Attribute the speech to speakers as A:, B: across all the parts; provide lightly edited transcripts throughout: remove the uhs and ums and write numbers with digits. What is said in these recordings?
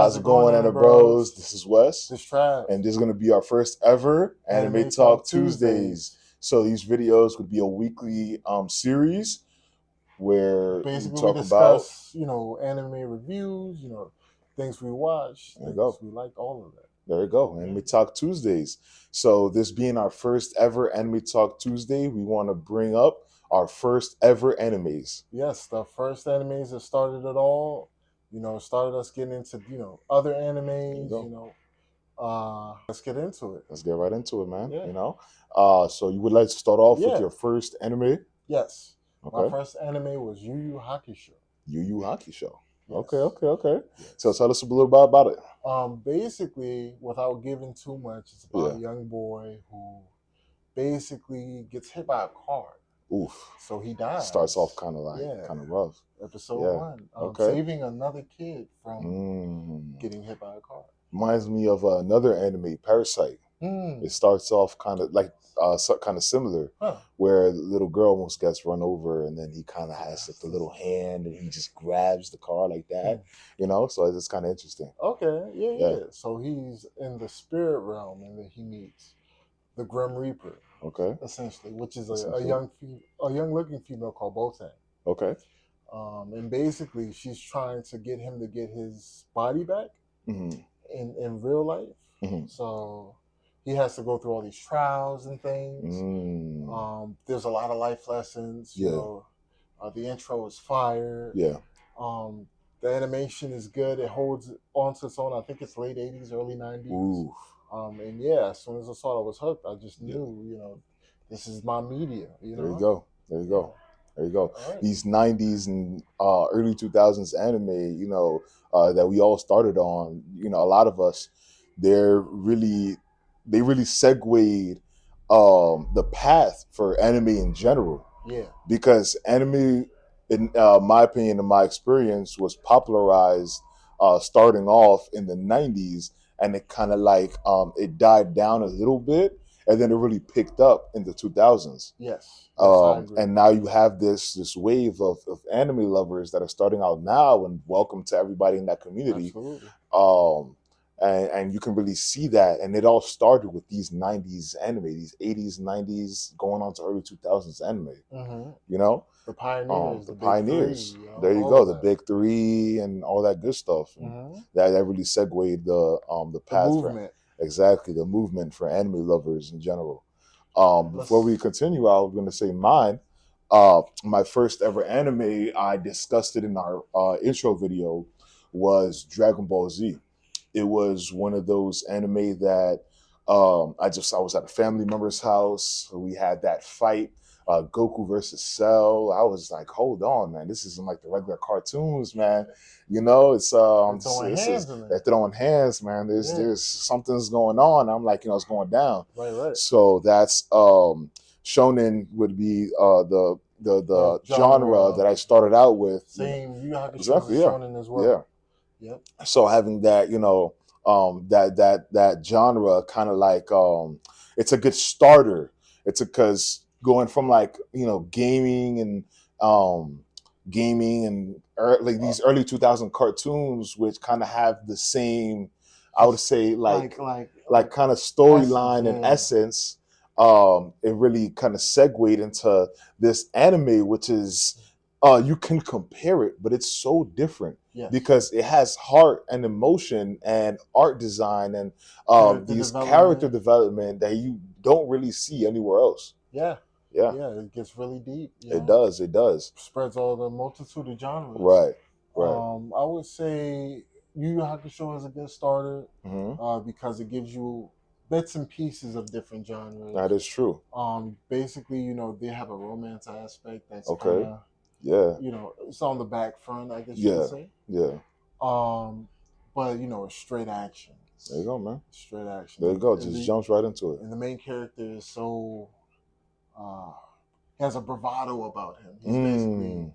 A: How's it going, Anna Bros? This is Wes,
B: This Trav.
A: and this is going to be our first ever Anime Talk Tuesdays. So these videos would be a weekly series where
B: Basically,
A: we
B: we
A: talk about.
B: discuss, anime reviews, things we watch,
A: There you
B: things
A: go.
B: we like, all of that.
A: There you go, Anime Talk Tuesdays. So this being our first ever Anime Talk Tuesday, we want to bring up our first ever animes.
B: Yes, the first animes that started it all, started us getting into, other animes, let's get into it.
A: Let's get right into it, man.
B: Yeah.
A: So you would like to start off with
B: Yeah.
A: your first anime?
B: Yes.
A: Okay.
B: My first anime was Yu Yu Hakusho.
A: Yu Yu Hakusho.
B: Yes.
A: Okay.
B: Yes.
A: So tell us a little bit about it.
B: Basically, without giving too much, it's about a young boy who basically gets hit by a car.
A: Oof.
B: So he dies.
A: Starts off kind of rough.
B: Episode 1.
A: Okay.
B: Saving another kid from getting hit by a car.
A: Reminds me of another anime, Parasite. It starts off kind of similar, where the little girl almost gets run over, and then he kind of has like the little hand, and he just grabs the car like that. So it's kind of interesting.
B: Okay, yeah. So he's in the spirit realm, and then he meets the Grim Reaper.
A: Okay.
B: Essentially, which is a young looking female called Botang.
A: Okay.
B: And basically, she's trying to get him to get his body back in real life. So he has to go through all these trials and things. There's a lot of life lessons. The intro is fire.
A: Yeah.
B: The animation is good. It holds on to its own. I think it's late 80s, early 90s.
A: Ooh.
B: And as soon as I saw it, I was hooked. I just knew, this is my media.
A: There you go.
B: Right.
A: These 90s and early 2000s anime, that we all started on, a lot of us, they really segued the path for anime in general.
B: Yeah.
A: Because anime, in my opinion and my experience, was popularized starting off in the 90s, and it kind of it died down a little bit, and then it really picked up in the 2000s.
B: Yes. I agree.
A: And now you have this wave of anime lovers that are starting out now, and welcome to everybody in that community.
B: Absolutely.
A: And you can really see that, and it all started with these 90s anime, these 80s, 90s, going on to early 2000s anime.
B: The pioneers,
A: the pioneers. Big three, there you go, the big three and all that good stuff. That really segued the path.
B: The movement.
A: Exactly, the movement for anime lovers in general. Before we continue, I was going to say mine. My first ever anime, I discussed it in our intro video, was Dragon Ball Z. It was one of those anime that I was at a family member's house. We had that fight, Goku versus Cell. I was like, hold on, man, this isn't like the regular cartoons, man. It's they're throwing hands, man. There's something's going on. I'm like, it's going down.
B: Right.
A: So that's shonen would be the genre that I started out with.
B: Same, Yu Yu Hakusho
A: exactly,
B: shonen as well.
A: Yeah.
B: Yep.
A: So having that, that genre kind of it's a good starter. It's because going from gaming and these early 2000 cartoons, which kind of have the same, I would say like kind of storyline and essence. It really kind of segued into this anime, which is you can compare it, but it's so different.
B: Yes.
A: Because it has heart and emotion and art design and character development that you don't really see anywhere else.
B: Yeah, it gets really deep.
A: It does.
B: Spreads all the multitude of genres.
A: Right.
B: I would say Yu Yu Hakusho is a good starter because it gives you bits and pieces of different genres.
A: That is true.
B: Basically, they have a romance aspect that's
A: okay.
B: It's on the back front, I guess you could say.
A: Yeah.
B: But it's straight action.
A: There you go, man.
B: Straight action.
A: There you go. Just jumps right into it.
B: And the main character is so he has a bravado about him. He's basically,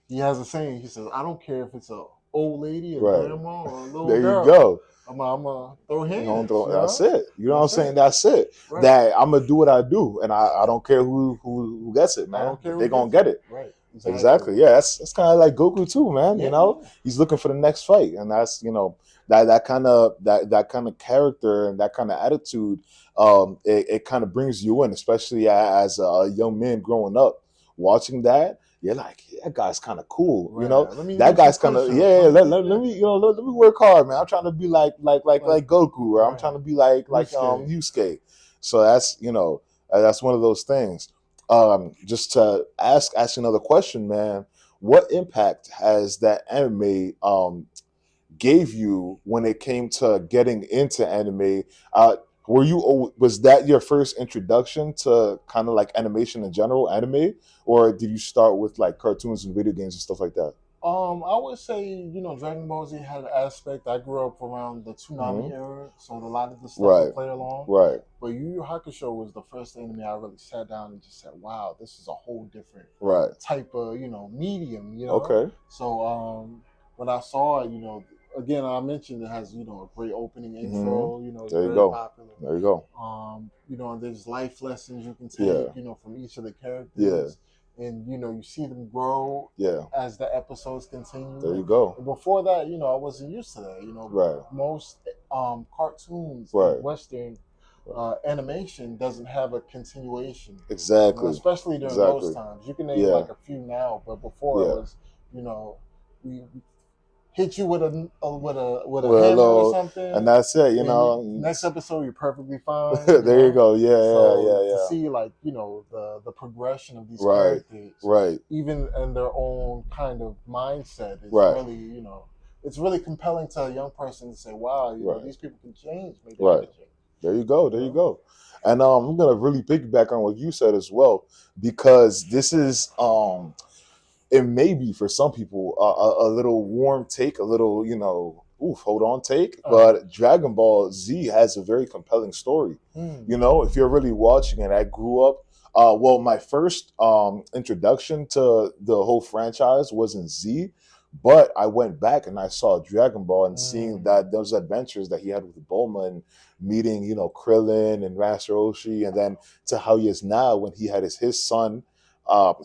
B: he has a saying. He says, "I don't care if it's a old lady, a grandma, or a little
A: there
B: girl.
A: There you go.
B: I'm gonna throw hands.
A: That's it. You know what I'm saying? That's it. Right. That I'm gonna do what I do, and I don't care who gets it, man. They're gonna get it.
B: Right.
A: Exactly. Yeah, that's kind of like Goku too, man.
B: Yeah,
A: You know,
B: yeah.
A: he's looking for the next fight, and that's that kind of character and that kind of attitude. It kind of brings you in, especially as a young man growing up, watching that. You're like, yeah, that guy's kind of cool, you know.
B: Right. Let
A: That
B: me
A: guy's kind
B: push
A: of
B: him.
A: yeah. Let me let me work hard, man. I'm trying to be like Goku, or I'm
B: Right.
A: trying to be like
B: Yusuke.
A: Yusuke. So that's one of those things. Just to ask another question, man. What impact has that anime gave you when it came to getting into anime? Was that your first introduction to kind of like animation in general, anime, or did you start with like cartoons and video games and stuff like that?
B: I would say, Dragon Ball Z had an aspect. I grew up around the Toonami
A: Hmm.
B: era, so a lot of the stuff would
A: Right,
B: play along.
A: right,
B: But Yu Yu Hakusho was the first anime I really sat down and just said, "Wow, this is a whole different
A: right.
B: type of medium."
A: Okay.
B: So when I saw it, again, I mentioned it has a great opening
A: Hmm.
B: intro. It's
A: There you
B: very
A: go.
B: popular.
A: There you go.
B: And there's life lessons you can
A: Yeah,
B: take, from each of the
A: yeah,
B: characters, and you see them grow
A: yeah.
B: as the episodes
A: There
B: continue.
A: you go.
B: And before that, I wasn't used to that.
A: Right,
B: Most cartoons
A: right.
B: and Western
A: Right.
B: animation doesn't have a continuation.
A: Exactly.
B: Especially during those
A: Exactly.
B: times. You can name
A: Yeah.
B: like a few now, but before it
A: Yeah.
B: was, we hit you with a
A: Well,
B: hammer or
A: hello, and
B: something,
A: that's it.
B: and next episode you're perfectly fine.
A: There you go. Yeah, yeah,
B: So
A: yeah,
B: to
A: yeah.
B: see like the progression of these
A: Right,
B: characters,
A: right,
B: even in their own kind of mindset, is
A: right,
B: really it's really compelling to a young person to say, wow,
A: right,
B: these people can change. Maybe I
A: right.
B: can change.
A: There you go.
B: You
A: There you
B: know.
A: go. And I'm gonna really piggyback on what you said as well, because this is it may be for some people a little warm take, a little hold on take,
B: Uh-huh.
A: but Dragon Ball Z has a very compelling story.
B: Hmm.
A: You know, if you're really watching it, I grew up. Well, my first introduction to the whole franchise was in Z, but I went back and I saw Dragon Ball and seeing
B: Hmm.
A: that those adventures that he had with Bulma and meeting, Krillin and Master Roshi, and then to how he is now when he had his son.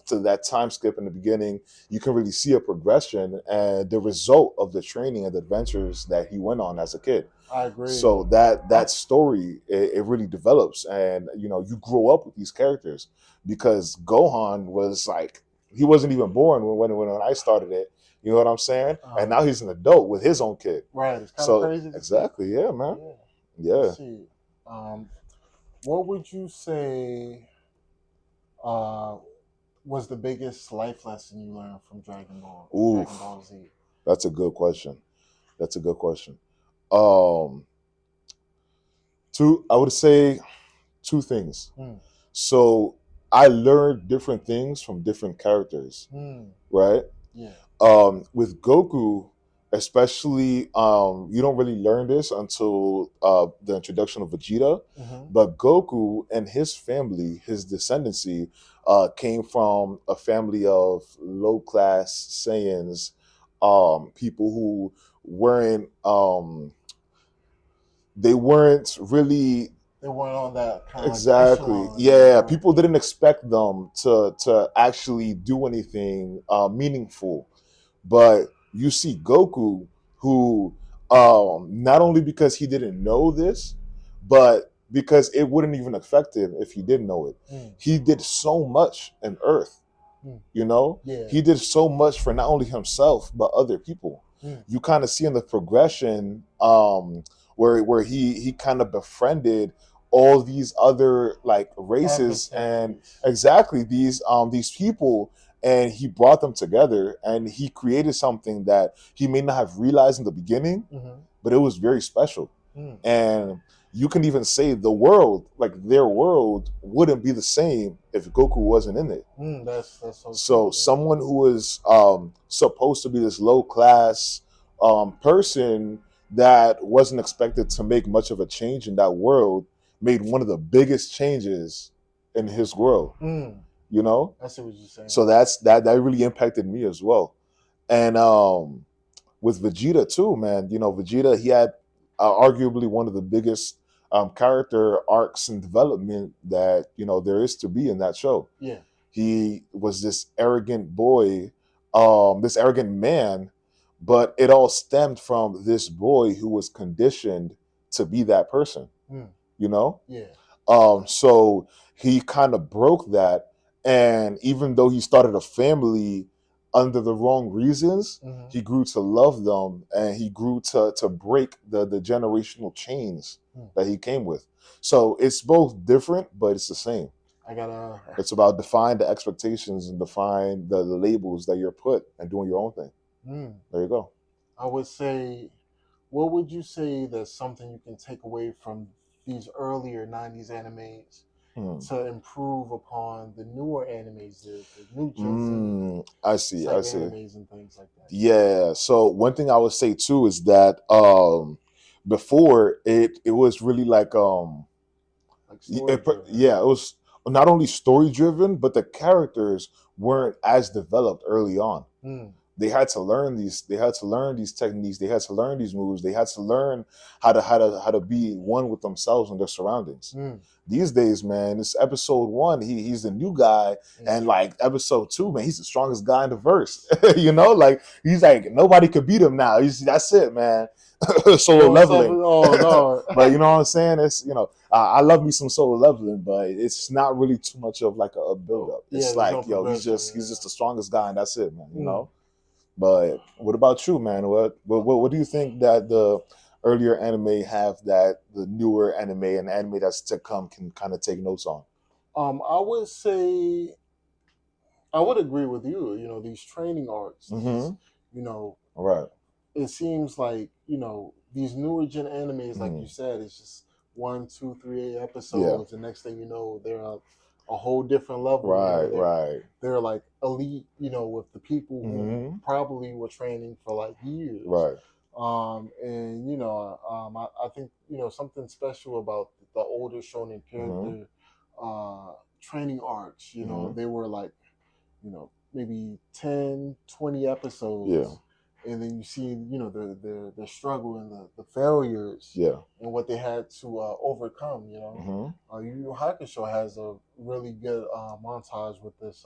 A: To that time skip in the beginning, you can really see a progression and the result of the training and the adventures that he went on as a kid.
B: I agree.
A: So that story, it really develops, and you grow up with these characters, because Gohan was like, he wasn't even born when I started it. You know what I'm saying? And now he's an adult with his own kid.
B: Right. It's kind of
A: So
B: crazy to see.
A: exactly, yeah, man,
B: Yeah.
A: yeah.
B: Let's see. Um, what would you say uh, was the biggest life lesson you learned from Dragon
A: Oof,
B: Ball Z?
A: that's a good question. That's a good question. Um, I would say two things.
B: Hmm.
A: So I learned different things from different characters,
B: Hmm.
A: right?
B: Yeah.
A: With Goku, especially, you don't really learn this until the introduction of Vegeta.
B: Mm-hmm.
A: But Goku and his family, his descendancy, came from a family of low class Saiyans, people who weren't they weren't really.
B: They weren't on that kind of like
A: Exactly.
B: echelon.
A: Yeah,
B: Right.
A: people didn't expect them to actually do anything meaningful. But you see Goku, who not only because he didn't know this, but because it wouldn't even affect him if he didn't know it.
B: Hmm.
A: He did so much in Earth.
B: Hmm. Yeah.
A: He did so much for not only himself but other people.
B: Hmm.
A: You kind of see in the progression, where he kind of befriended all these other like races, and
B: Adversaries.
A: exactly these people, and he brought them together, and he created something that he may not have realized in the beginning,
B: Mm-hmm.
A: but it was very special.
B: Hmm.
A: And you can even say the world, like their world, wouldn't be the same if Goku wasn't in it.
B: That's so
A: So
B: true.
A: someone who is supposed to be this low class person that wasn't expected to make much of a change in that world made one of the biggest changes in his world.
B: Hmm.
A: You know,
B: I see what you're saying.
A: so that really impacted me as well. And with Vegeta too, man. Vegeta, he had arguably one of the biggest character arcs and development that there is to be in that show.
B: Yeah.
A: he was this arrogant boy, this arrogant man, but it all stemmed from this boy who was conditioned to be that person, you know?
B: Yeah.
A: So he kind of broke that. And even though he started a family under the wrong reasons, he grew to love them, and he grew to break the generational chains that he came with. So it's both different, but it's the same. It's about define the expectations and define the labels that you're put and doing your own thing. There you go.
B: I would say, what would you say that's something you can take away from these earlier 90s animes to improve upon the newer animes, the new Gen Z
A: I see
B: animes and things like that?
A: Yeah. So one thing I would say too is that before it was really like it was not only story driven, but the characters weren't as developed early on. They had to learn these techniques, they had to learn these moves, they had to learn how to be one with themselves and their surroundings. These days, man, this episode 1, he's the new guy, and like episode 2, man, he's the strongest guy in the verse. You know, like he's like nobody could beat him now. That's it, man. Solo leveling. But you know what I'm saying? It's, you know, I love me some solo leveling, but it's not really too much of like a build up. It's like, yo, he's just the strongest guy, and that's it, man. You know. But what about you, man? What do you think that the earlier anime have that the newer anime and anime that's to come can kind of take notes on?
B: I would say I would agree with you. You know, these training arcs, you know,
A: right.
B: It seems like, you know, these newer gen animes, like you said, it's just 1, 2, 3 episodes, and next thing you know, they're a whole different level.
A: Right,
B: you know,
A: right.
B: They're like elite, you know, with the people who probably were training for like years.
A: Right.
B: And you know, I think, you know, something special about the older shonen character training arcs. You know, they were like, you know, maybe 10, 20 episodes.
A: Yeah.
B: And then you see, you know, the struggle and the failures, and what they had to overcome. You know, Yu Yu Hakusho has a really good montage with this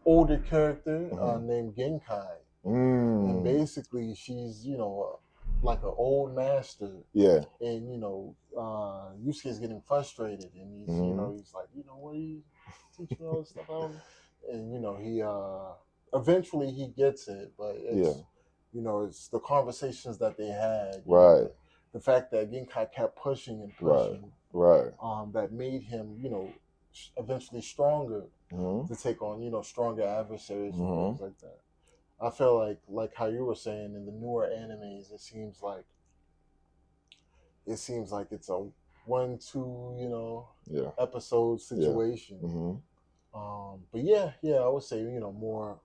B: older character named Genkai, and basically she's, you know, like an old master.
A: Yeah.
B: And you know, Yusuke's getting frustrated, and he's, you know, he's like, you know, what are you teaching all this stuff out? And you know, he eventually he gets it, but it's, you know, it's the conversations that they had,
A: right?
B: The fact that Genkai kept pushing and pushing,
A: right?
B: That made him, you know, eventually stronger to take on, you know, stronger adversaries and things like that. I feel like how you were saying in the newer animes, it seems like it's a 1, 2, you know, episode situation. But yeah, I would say, you know, more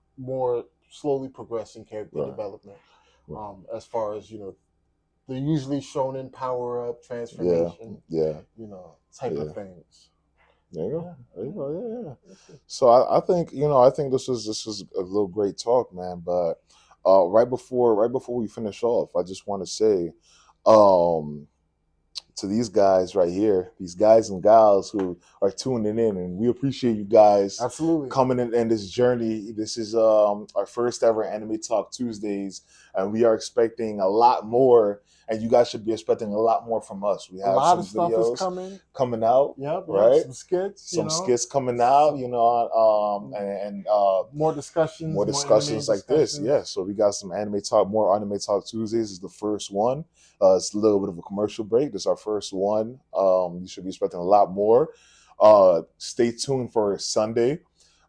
B: slowly progressing character development. As far as, you know, they're usually shonen power up, transformation, you know, type of things.
A: There you go. There you go. Yeah. So I think, you know, I think this was a little great talk, man. But right before we finish off, I just want to say, to these guys right here, these guys and gals who are tuning in, and we appreciate you guys coming in this journey. This is our first ever Anime Talk Tuesdays, and we are expecting a lot more, and you guys should be expecting a lot more from us. We have
B: a lot
A: some
B: of stuff
A: videos
B: is
A: coming out,
B: right? Some
A: skits coming out, you know, and
B: more discussions
A: like this. Yeah, so we got some more Anime Talk Tuesdays is the first one. It's a little bit of a commercial break. This is our first one. You should be expecting a lot more. Stay tuned for Sunday.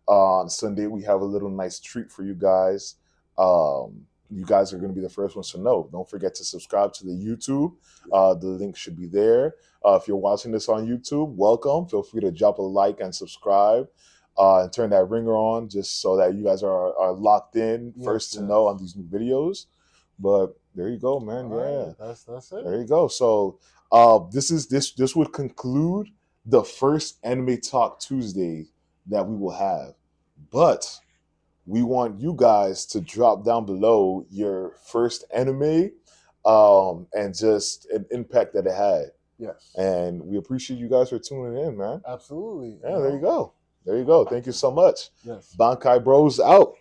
A: On Sunday, we have a little nice treat for you guys. You guys are going to be the first ones to know. Don't forget to subscribe to the YouTube. The link should be there. If you're watching this on YouTube, welcome. Feel free to drop a like and subscribe. And turn that ringer on just so that you guys are locked in first to know on these new videos. But there you go, man.
B: Right, that's it.
A: There you go. So this would conclude the first Anime Talk Tuesday that we will have. But we want you guys to drop down below your first anime and just an impact that it had.
B: Yes.
A: And we appreciate you guys for tuning in, man.
B: Absolutely.
A: Yeah, there you go. There you go. Thank you so much.
B: Yes.
A: Bankai Bros out.